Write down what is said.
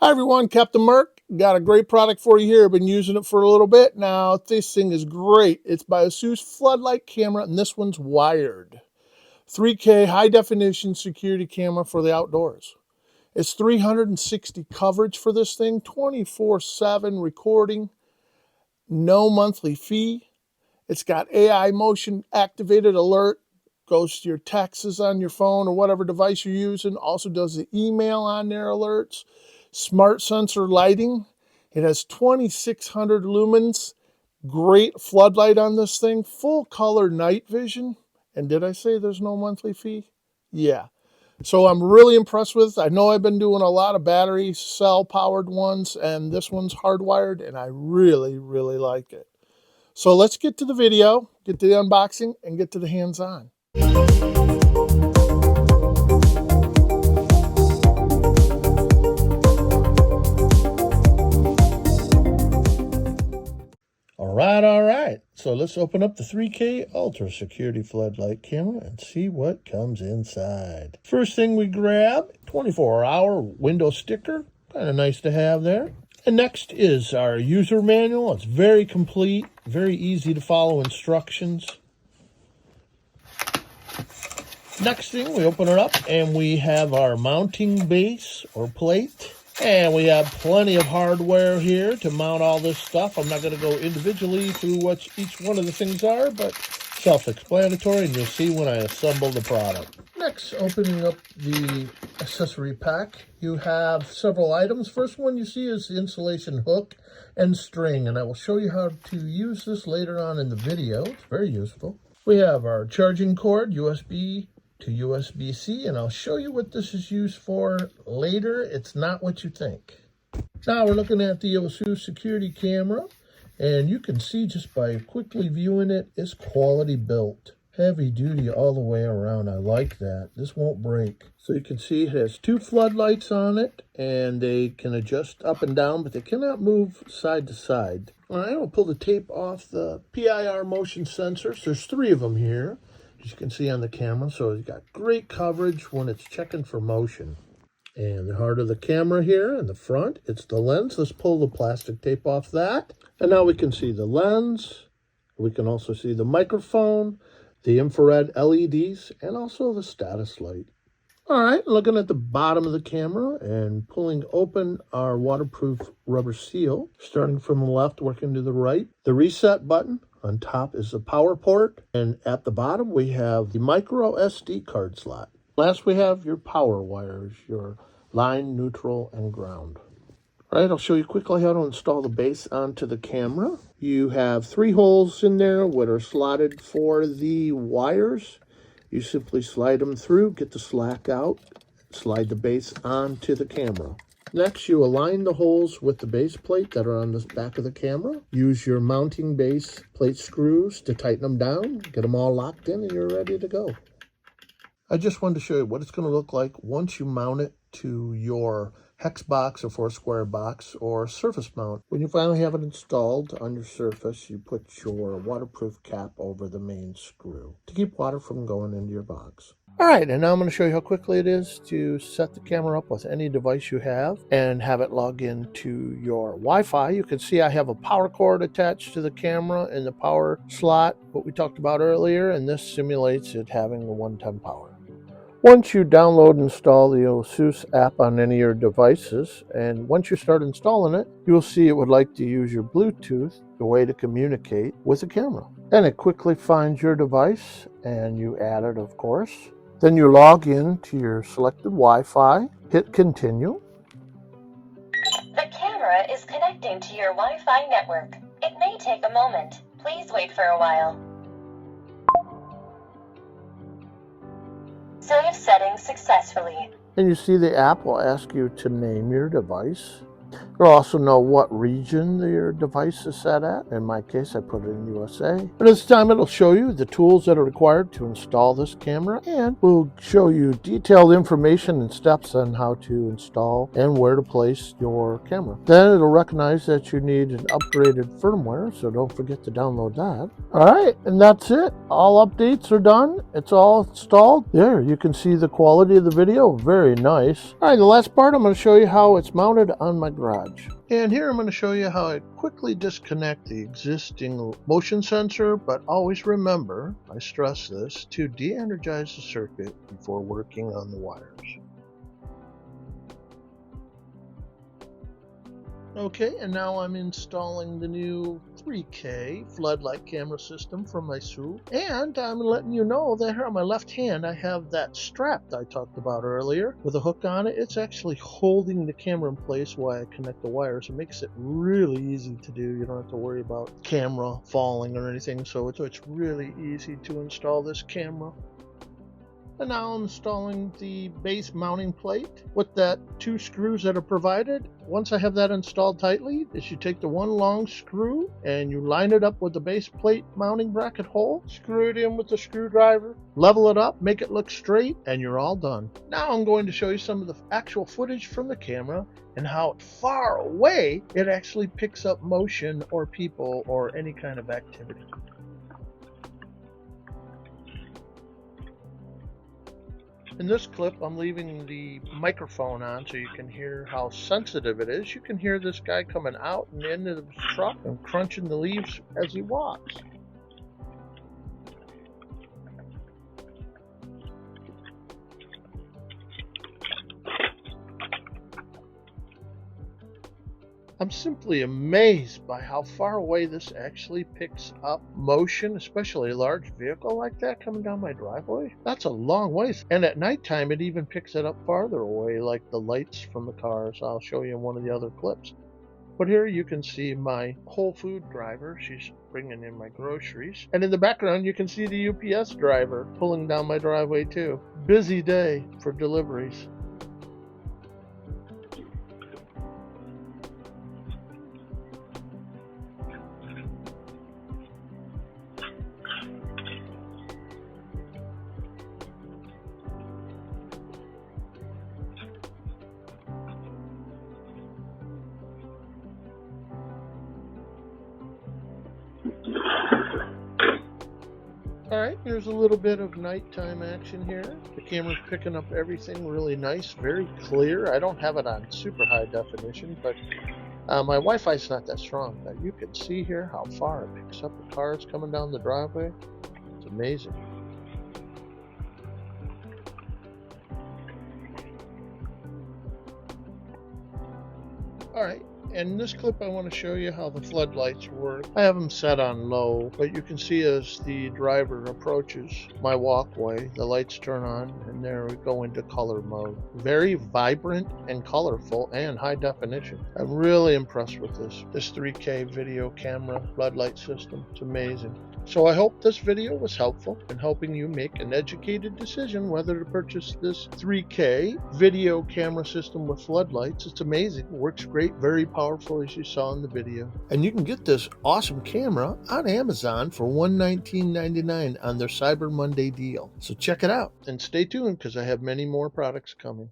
Hi everyone, Captain Merc. Got a great product for you here. I've been using it for a little bit now. This thing is great. It's by AOSU's Floodlight camera, and this one's wired. 3K high definition security camera for the outdoors. It's 360 coverage for this thing, 24/7 recording, no monthly fee. It's got AI motion activated alert, goes to your texts on your phone or whatever device you're using, also does the email on their alerts. Smart sensor lighting. It has 2600 lumens. Great floodlight on this thing. Full color night vision. And did I say there's no monthly fee? Yeah. So I'm really impressed with it. I know I've been doing a lot of battery cell powered ones, and this one's hardwired, and I really, really like it. So let's get to the video, get to the unboxing, and get to the hands-on. All right. So let's open up the 3K Ultra Security Floodlight camera and see what comes inside. First thing we grab, 24-hour window sticker. Kind of nice to have there. And next is our user manual. It's very complete, very easy to follow instructions. Next thing, we open it up and we have our mounting base or plate. And we have plenty of hardware here to mount all this stuff. I'm not going to go individually through what each one of the things are, but self-explanatory, and you'll see when I assemble the product. Next, opening up the accessory pack, you have several items. First one you see is the insulation hook and string, and I will show you how to use this later on in the video. It's very useful. We have our charging cord, USB to USB-C, and I'll show you what this is used for later. It's not what you think. Now we're looking at the AOSU security camera, and you can see just by quickly viewing it, it's quality built. Heavy duty all the way around. I like that. This won't break. So you can see it has two floodlights on it, and they can adjust up and down, but they cannot move side to side. All right, I'll pull the tape off the PIR motion sensors. There's 3 of them here, as you can see on the camera. So it's got great coverage when it's checking for motion. And the heart of the camera here in the front, it's the lens. Let's pull the plastic tape off that. And now we can see the lens. We can also see the microphone, the infrared LEDs, and also the status light. All right, looking at the bottom of the camera and pulling open our waterproof rubber seal, starting from the left, working to the right. The reset button. On top is the power port, and at the bottom we have the micro SD card slot. Last we have your power wires, your line, neutral, and ground. All right, I'll show you quickly how to install the base onto the camera. You have 3 holes in there that are slotted for the wires. You simply slide them through, get the slack out, slide the base onto the camera. Next, you align the holes with the base plate that are on the back of the camera. Use your mounting base plate screws to tighten them down, get them all locked in, and you're ready to go. I just wanted to show you what it's going to look like once you mount it to your hex box or 4-square box or surface mount. When you finally have it installed on your surface, you put your waterproof cap over the main screw to keep water from going into your box. All right, and now I'm going to show you how quickly it is to set the camera up with any device you have and have it log into your Wi-Fi. You can see I have a power cord attached to the camera in the power slot, what we talked about earlier, and this simulates it having a 110 power. Once you download and install the AOSU app on any of your devices, and once you start installing it, you'll see it would like to use your Bluetooth, the way to communicate with the camera. And it quickly finds your device, and you add it, of course. Then you log in to your selected Wi-Fi, hit continue. The camera is connecting to your Wi-Fi network. It may take a moment. Please wait for a while. Save settings successfully. And you see the app will ask you to name your device. You'll also know what region your device is set at. In my case, I put it in USA. And this time it'll show you the tools that are required to install this camera, and we'll show you detailed information and steps on how to install and where to place your camera. Then it'll recognize that you need an upgraded firmware, so don't forget to download that. All right, and that's it. All updates are done. It's all installed. There, you can see the quality of the video. Very nice. All right, the last part, I'm going to show you how it's mounted on my garage. And here I'm going to show you how I quickly disconnect the existing motion sensor, but always remember, I stress this, to de-energize the circuit before working on the wires. Okay, and now I'm installing the new 3K Floodlight camera system from AOSU, and I'm letting you know that here on my left hand I have that strap that I talked about earlier with a hook on it. It's actually holding the camera in place while I connect the wires. It makes it really easy to do. You don't have to worry about camera falling or anything, so it's really easy to install this camera. And now I'm installing the base mounting plate with that 2 screws that are provided. Once I have that installed tightly, is you take the one long screw and you line it up with the base plate mounting bracket hole, screw it in with the screwdriver, level it up, make it look straight, and you're all done. Now I'm going to show you some of the actual footage from the camera and how far away it actually picks up motion or people or any kind of activity. In this clip, I'm leaving the microphone on so you can hear how sensitive it is. You can hear this guy coming out and into the truck and crunching the leaves as he walks. I'm simply amazed by how far away this actually picks up motion, especially a large vehicle like that coming down my driveway. That's a long ways. And at nighttime, it even picks it up farther away, like the lights from the cars. I'll show you in one of the other clips. But here you can see my Whole Food driver. She's bringing in my groceries. And in the background, you can see the UPS driver pulling down my driveway too. Busy day for deliveries. Alright, here's a little bit of nighttime action here. The camera's picking up everything really nice, very clear. I don't have it on super high definition, but my Wi-Fi's not that strong. But you can see here how far it picks up the cars coming down the driveway. It's amazing. Alright. In this clip, I want to show you how the floodlights work. I have them set on low, but you can see as the driver approaches my walkway, the lights turn on, and there we go into color mode. Very vibrant and colorful and high definition. I'm really impressed with this 3K video camera floodlight system. It's amazing. So I hope this video was helpful in helping you make an educated decision whether to purchase this 3K video camera system with floodlights. It's amazing. It works great, very powerful as you saw in the video. And you can get this awesome camera on Amazon for $119.99 on their Cyber Monday deal. So check it out and stay tuned because I have many more products coming.